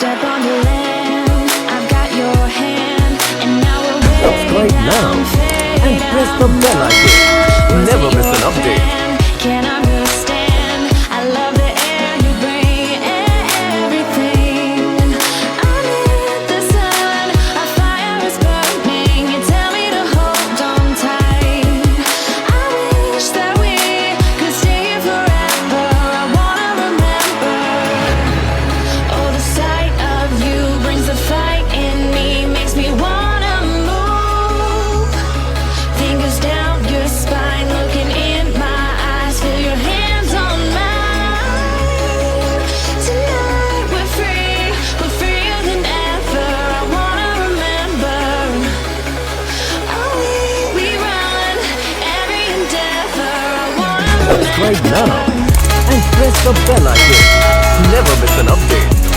Step on the land, I've got your hand, and now we're way Subscribe now down, and press the bell icon. Never miss an update. Can't understand. I love the air you bring, everything. Underneath the sun, our fire is burning. You tell me to hold on tight. I wish that we could stay here forever. I wanna remember. Oh, the sight of you brings the fight in me, makes me wanna move. Fingers down your spine, looking in my eyes, feel your hands on mine. Tonight we're free, we're freer than ever. I wanna remember. Oh, we run every endeavor. I wanna Subscribe remember. now and press the bell icon. Never miss an update.